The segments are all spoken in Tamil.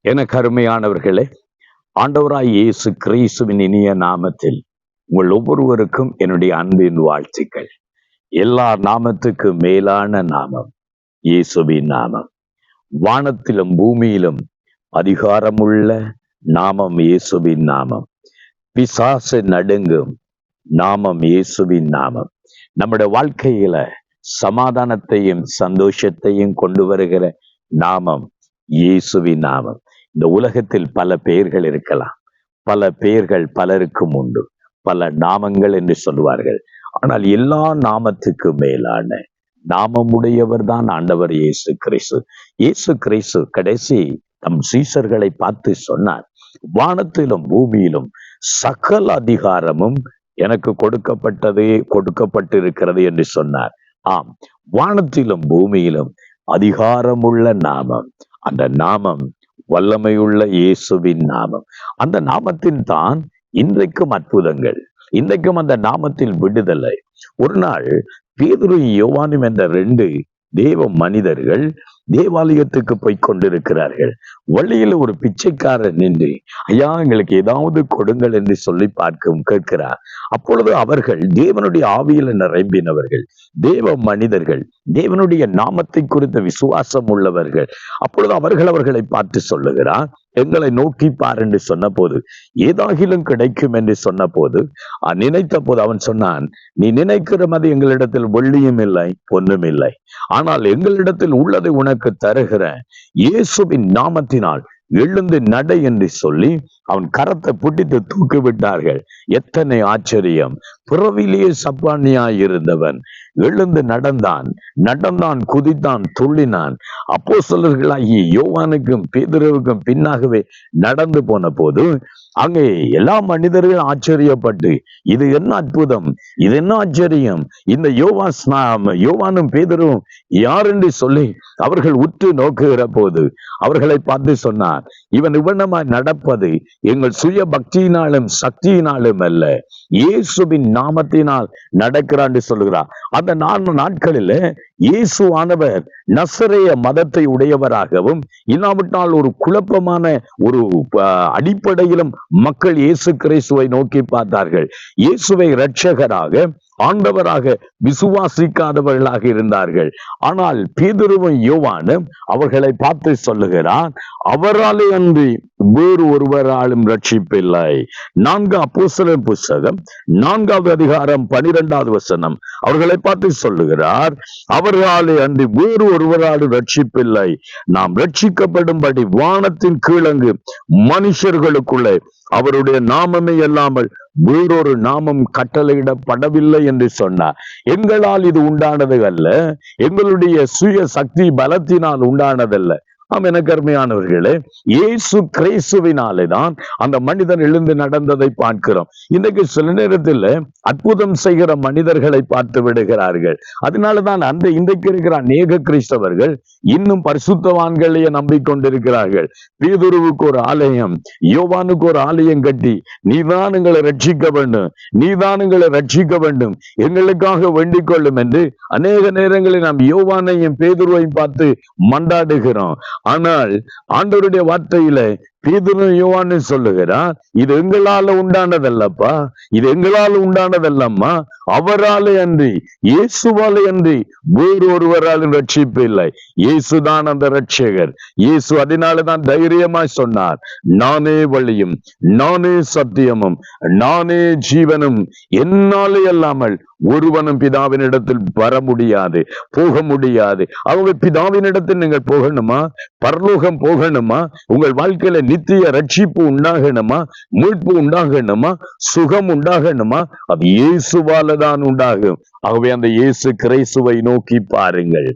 எனக்கு அருமையானவர்களே, ஆண்டவராய் இயேசு கிறிஸ்துவின் இனிய நாமத்தில் உங்கள் ஒவ்வொருவருக்கும் என்னுடைய அன்பின் வாழ்த்துக்கள். எல்லா நாமத்துக்கு மேலான நாமம் இயேசுவின் நாமம். வானத்திலும் பூமியிலும் அதிகாரமுள்ள நாமம் இயேசுவின் நாமம். பிசாசு நடுங்கும் நாமம் இயேசுவின் நாமம். நம்முடைய வாழ்க்கையில சமாதானத்தையும் சந்தோஷத்தையும் கொண்டு வருகிற நாமம் இயேசுவின் நாமம். இந்த உலகத்தில் பல பெயர்கள் இருக்கலாம், பல பெயர்கள் பலருக்கும் உண்டு, பல நாமங்கள் என்று சொல்வார்கள். ஆனால் எல்லா நாமத்துக்கு மேலான நாமமுடையவர் தான் ஆண்டவர் இயேசு கிறிஸ்து. இயேசு கிறிஸ்து கடைசி தம் சீசர்களை பார்த்து சொன்னார், வானத்திலும் பூமியிலும் சகல அதிகாரமும் எனக்கு கொடுக்கப்பட்டிருக்கிறது என்று சொன்னார். ஆம், வானத்திலும் பூமியிலும் அதிகாரமுள்ள நாமம், அந்த நாமம் வல்லமையுள்ள இயேசுவின் நாமம். அந்த நாமத்தின் தான் இன்றைக்கும் அற்புதங்கள், இன்றைக்கும் அந்த நாமத்தில் விடுதலை. ஒரு நாள் பேதுரு யோவானும் என்ற 2 தேவ மனிதர்கள் தேவாலயத்துக்கு போய் கொண்டிருக்கிறார்கள். வழியில ஒரு பிச்சைக்காரர் நின்று, ஐயா எங்களுக்கு ஏதாவது கொடுங்கள் என்று சொல்லி கேட்கிறார். அப்பொழுது அவர்கள் தேவனுடைய ஆவியில நிரம்பினவர்கள், தேவ மனிதர்கள், தேவனுடைய நாமத்தை குறித்த விசுவாசம் உள்ளவர்கள். அப்பொழுது அவர்களை பார்த்து சொல்லுகிறார், எங்களை நோக்கி பார் என்று சொன்ன போது, ஏதாகிலும் கிடைக்கும் என்று சொன்ன போது, நினைத்த போது அவன் சொன்னான், நீ நினைக்கிற மாதிரி எங்களிடத்தில் வெள்ளியும் இல்லை பொன்னும் இல்லை, ஆனால் எங்களிடத்தில் உள்ளதை உனக்கு தருகிறேன், இயேசுவின் நாமத்தினால் எழுந்து நடை என்று சொல்லி அவன் கரத்தை பிடித்து தூக்கி விட்டார்கள். எத்தனை ஆச்சரியம்! பிறவிலேயே சப்பானியாய் இருந்தவன் எழுந்து நடந்தான், குதித்தான், துள்ளினான். அப்போஸ்தலர்களாகிய யோவானுக்கும் பேதுருவுக்கும் பின்னாகவே நடந்து போன போது அங்கே எல்லா மனிதர்களும் ஆச்சரியப்பட்டு, இது என்ன அற்புதம், இது என்ன ஆச்சரியம், இந்த யோவானும் பேதுருவும் யார் என்று சொல்லி அவர்கள் உற்று நோக்குகிற போது அவர்களை பார்த்து சொன்னார், இவன் இவனமாய் நடப்பது எங்கள் சுய பக்தியினாலும் சக்தியினாலும் அல்ல, இயேசுவின் நாமத்தினால் நடக்கிறான் சொல்லுகிறார். அந்த 4 நாட்களில இயேசு ஆனவர் நசரேய மதத்தை உடையவராகவும், இல்லாவிட்டால் ஒரு குழப்பமான ஒரு அடிப்படையிலும் மக்கள் இயேசு கிறிஸ்துவை நோக்கி பார்த்தார்கள். இயேசுவை இரட்சகராக ஆண்டவராக விசுவாசிக்காதவர்களாக இருந்தார்கள். ஆனால் பேதுருவும் யோவானும் அவர்களை பார்த்து சொல்லுகிறார், அவராலே அன்றி வேறு ஒருவராலும் ரட்சிப்பில்லை. 4 அப்போஸ்தலர் புத்தகம் 4வது அதிகாரம் 12வது வசனம் அவர்களை பார்த்து சொல்லுகிறார், அவராலே அன்றி வேறு ஒருவராலும் ரட்சிப்பில்லை. நாம் ரட்சிக்கப்படும்படி வானத்தின் கீழங்கு மனுஷர்களுக்குள்ளே அவருடைய நாமமே அல்லாமல் வேறொரு நாமம் கட்டளையிடப்படவில்லை என்று சொன்னார். எங்களால் இது உண்டானது அல்ல, எங்களுடைய சுய சக்தி பலத்தினால் உண்டானதல்ல. எனக்கு அருமையானவர்களே, இயேசு கிறிஸ்துவினாலே தான் அந்த மனிதன் எழுந்து நடந்ததை பார்க்கிறோம். இன்றைக்கு சில நேரத்தில் அற்புதம் செய்கிற மனிதர்களை பார்த்து விடுகிறார்கள். அதனாலதான் இன்றைக்கு இருக்கிற அநேக கிறிஸ்தவர்கள் இன்னும் பரிசுத்தவான்களையே நம்பிக்கொண்டிருக்கிறார்கள். பேதுருவுக்கு ஒரு ஆலயம், யோவானுக்கு ஒரு ஆலயம் கட்டி, நீதான் எங்களை ரட்சிக்க வேண்டும், நீதான் எங்களை ரட்சிக்க வேண்டும், எங்களுக்காக வேண்டிக் கொள்ளும் என்று அநேக நேரங்களில் நாம் யோவானையும் பேதுருவையும் பார்த்து மண்டாடுகிறோம். ஆனால் ஆண்டவருடைய வார்த்தையில பேதுரு யோவான் சொல்லுகிறார், இது எங்களால உண்டானதல்லப்பா, இது எங்களால உண்டானதல்லம்மா, அவராலே அன்றி இயேசுவாலே அன்றி வேறு ஒருவராலும் ரட்சிப்பு இல்லை. இயேசுதான் அந்த ரட்சகர். இயேசு அதனாலதான் தைரியமாய் சொன்னார், நானே வழியும் நானே சத்தியமும் நானே ஜீவனும், என்னாலே அல்லாமல் ஒருவனும் பிதாவினிடத்தில் வர முடியாது, போக முடியாது. அவங்க பிதாவினிடத்தில் நீங்கள் போகணுமா, பரலோகம் போகணுமா, உங்கள் வாழ்க்கையில நித்திய ரட்சிப்பு உண்டாகணுமா, மீட்பு உண்டாகணுமா, சுகம் உண்டாகணுமா, அது இயேசுவால தான் உண்டாகும். ஆகவே அந்த இயேசு கிறிஸ்துவை நோக்கி பாருங்கள்,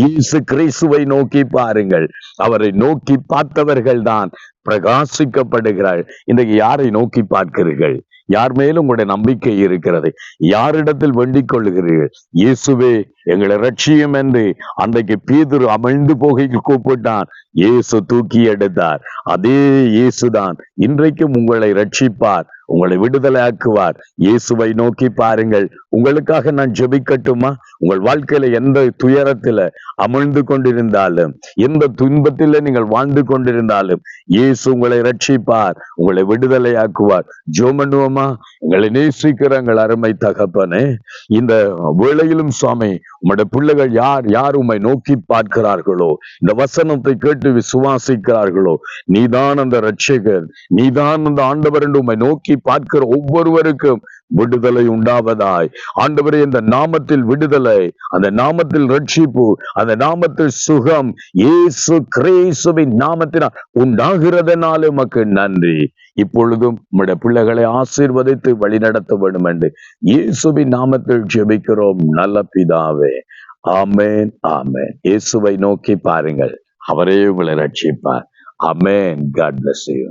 இயேசு கிறிஸ்துவை நோக்கி பாருங்கள். அவரை நோக்கி பார்த்தவர்கள் தான் பிரகாசிக்கப்படுகிறார். இன்றைக்கு யாரை நோக்கி பார்க்கிறீர்கள்? யார் மேலும் உங்களுடைய நம்பிக்கை இருக்கிறது? யாரிடத்தில் வேண்டிக் கொள்ளுகிறீர்கள்? இயேசுவே எங்களை ரட்சியும் என்று அன்றைக்கு பேதுரு அமிழ்ந்து போகை கூப்பிட்டான். இயேசு தூக்கி எடுத்தார். அதே இயேசுதான் இன்றைக்கும் உங்களை ரட்சிப்பார், உங்களை விடுதலையாக்குவார். இயேசுவை நோக்கி பாருங்கள். உங்களுக்காக நான் ஜெபிக்கட்டுமா? உங்கள் வாழ்க்கையில எந்த துயரத்துல அமிழ்ந்து கொண்டிருந்தாலும், எந்த துன்பத்தில நீங்கள் வாழ்ந்து கொண்டிருந்தாலும், இயேசு உங்களை ரட்சிப்பார், உங்களை விடுதலையாக்குவார். ஜெபம் பண்ணுவோமா? எங்களை நேசிக்கிற எங்கள் அருமை தகப்பனே, இந்த வேளையிலும் சுவாமி, உம்முடைய பிள்ளைகள் யார் யார் உம்மை நோக்கி பார்க்கிறார்களோ, இந்த வசனத்தை கேட்டு விசுவாசிக்கிறார்களோ, நீதான் அந்த ரட்சகர், நீதான் அந்த ஆண்டவர் என்று உம்மை நோக்கி பார்க்கிற ஒவ்வொருவருக்கும் விடுதலை உண்டாவதாய். ஆண்டவரே, இந்த நாமத்தில் விடுதலை, அந்த நாமத்தில் ரட்சிப்பு, அந்த நாமத்தில் சுகம் இயேசு கிறிஸ்துவின் நாமத்தினால் உண்டாகிறதுனால உமக்கு நன்றி. இப்பொழுதும் உம்முடைய பிள்ளைகளை ஆசீர்வதித்து வழிநடத்த வேண்டும் என்று இயேசுவின் நாமத்தில் ஜெபிக்கிறோம் நல்ல பிதாவே. ஆமென், ஆமென். இயேசுவை நோக்கி பாருங்கள், அவரே உங்களை ரட்சிப்பார். ஆமென். God bless you.